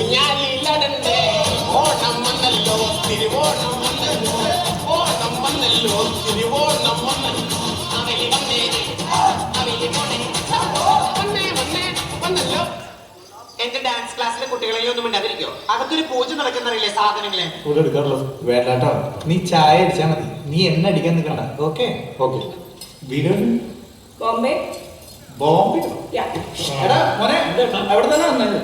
ഊഞ്ഞാലിലടണ്ടേ ഓണം വന്നല്ലോ തിരുവോണം വന്നല്ലോ ഓണം വന്നല്ലോ തിരുവോണം വന്നല്ലോ അവലി വന്നേ അവലി പോണേ വന്നേ വന്നേ വന്നല്ലോ. എന്റെ ഡാൻസ് ക്ലാസ്സിലെ കുട്ടികളെയും ഒന്നും മിണ്ടാതിരിക്കോ? അകത്തൊരു പൂജ നടക്കുന്നറിയില്ലേ സാധനങ്ങളെ? വേണ്ടാട്ടോ, നീ ചായ അടിച്ചാ മതി, നീ എന്നെ അടിക്കാൻ നിൽക്കണ്ട. Okay okay. ബോംബെ ബോംബെ എടാ മോനെ അവിടെ തന്നെ വന്നത്.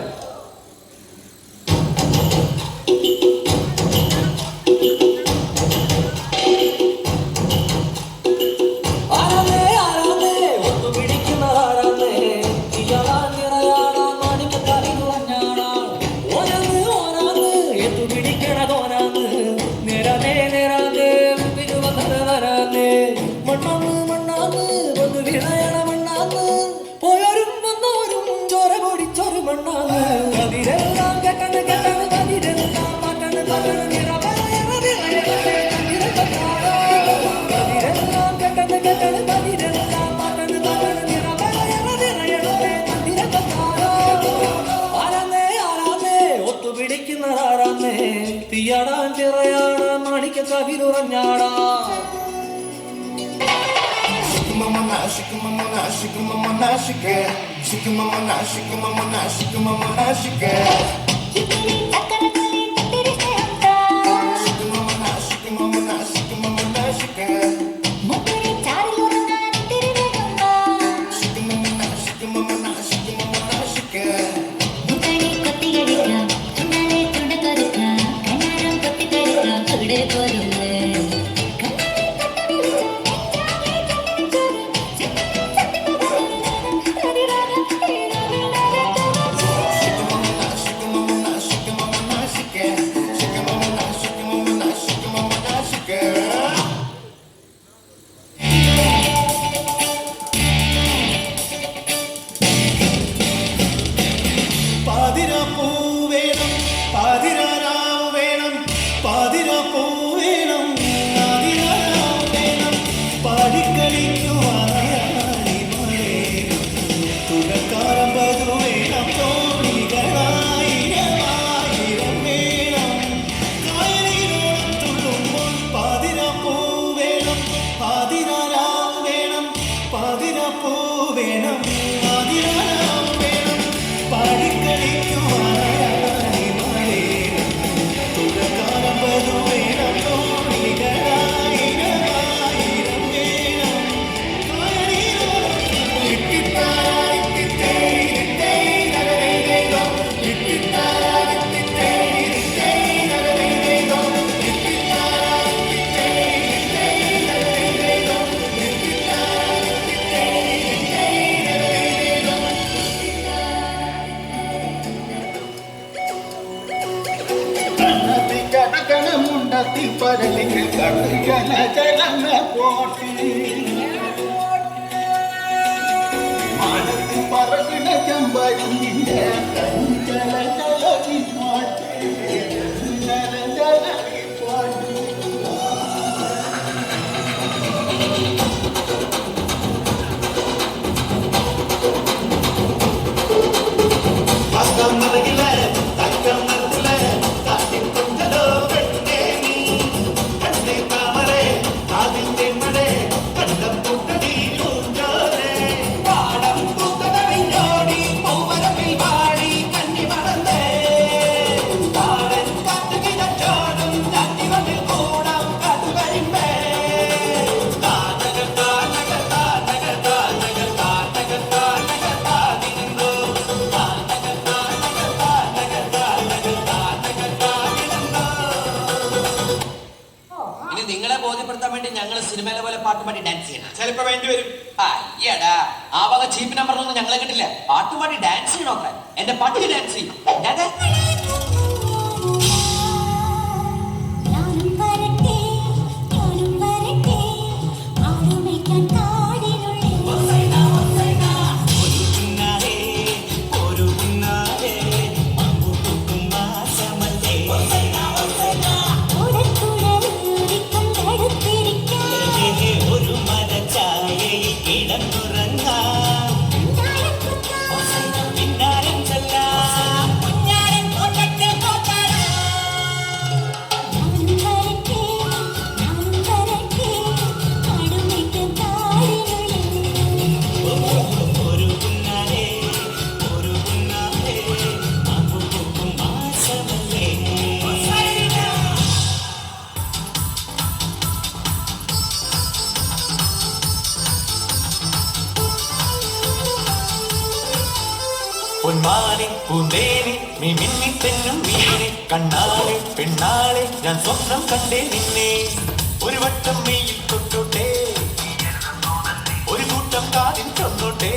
തീയാടാൻ ചിറയാടാൻ മാണിക്ക കവിലുറഞ്ഞാടാ സിനിമയിലെ പോലെ പാട്ട് പാടി ഡാൻസ് ചെയ്യണം. ചിലപ്പോ വേണ്ടി വരും. അയ്യടാ, ആ വക ചീപ്പ് നമ്പറൊന്നും ഞങ്ങളെ കിട്ടില്ല. പാട്ട് പാടി ഡാൻസ് ചെയ്യണോക്കാൻ എന്റെ പാട്ടിൽ ഡാൻസ് ചെയ്യും. പിന്നാരം ചൊല്ലാം പൊന്മാനെ പൂന്തേനെ നീ മിന്നിത്തെന്നും വീണെ കണ്ണാളെ പെണ്ണാളെ ഞാൻ സ്വപ്നം കണ്ടേ നിന്നെ ഒരു വട്ടം മെയ്യിൽ തൊട്ടോട്ടെ ഒരു കൂട്ടം കാതിൽ ചൊന്നോട്ടെ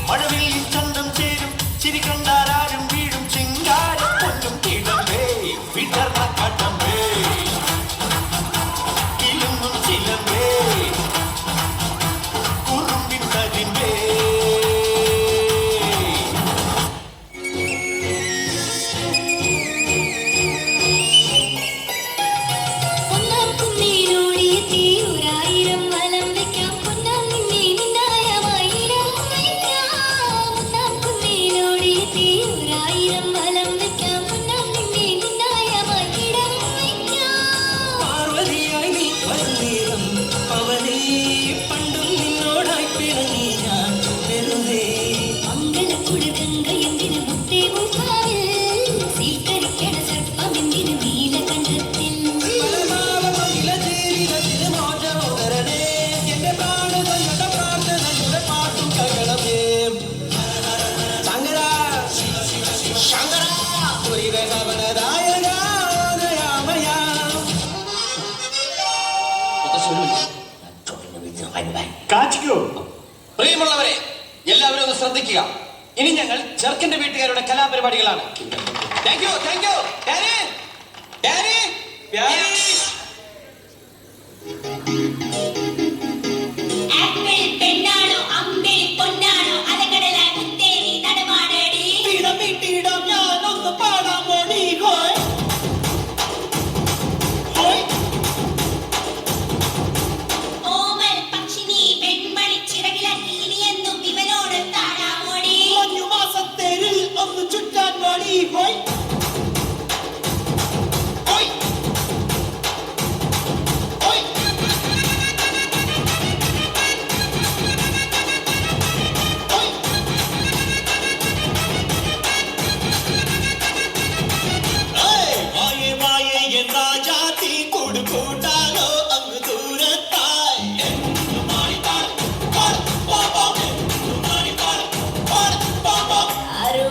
മഴവിൽ ചന്തം ചേരും ചിരി കണ്ടാരും വീഴും ചിങ്കാരം പൊന്നും കിടമ്പേ വിടർന്ന കടമ്പേ കിലുങ്ങും ചിലമ്പേ കുറുമ്പിൻ കരിമ്പേ പ്രിയമുള്ളവരെ, എല്ലാവരും ഒന്ന് ശ്രദ്ധിക്കുക. ഇനി ഞങ്ങൾ ചെറുക്കന്റെ വീട്ടുകാരുടെ കലാപരിപാടികളാണ്. Thank you, thank you. Danny, Danny, Danny. Apple പെണ്ണാണോ അമ്പിളി പൊന്നാണോ അലകടലായി മുത്തേരി നടമാടേടി ഇടം വീട്ടിയിടം ഞാനൊന്ന് പാടാൻ മോടി ഹോയ് ഹോയ് ഓമൽ പക്ഷിനി പെൺമണി ചിറകിലങ്ങി ഇനിയെന്നും ഇവനോട് താഴാമോടി മഞ്ഞു മാസത്തേരിൽ ഒന്ന് ചുറ്റാൻ മോടി ഹോയ് ഹോയ് ഹോയ് കൂട്ടാലോ അങ്ങ് ദൂരത്തായി ആരു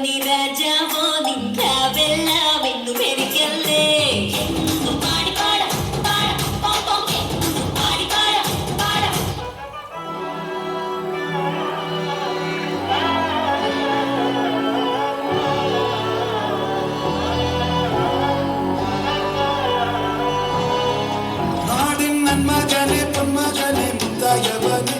നിരാജാവോ നിൻകാവെല്ലാം എന്നും എനിക്കല്ലേ എന്നും പാടി പാടാം പാടാം പാപ്പം എന്നും പാടി പാടാം പാടാം നാടിൻ നന്മകനെ പൊന്മകനെ മുത്തായവനെ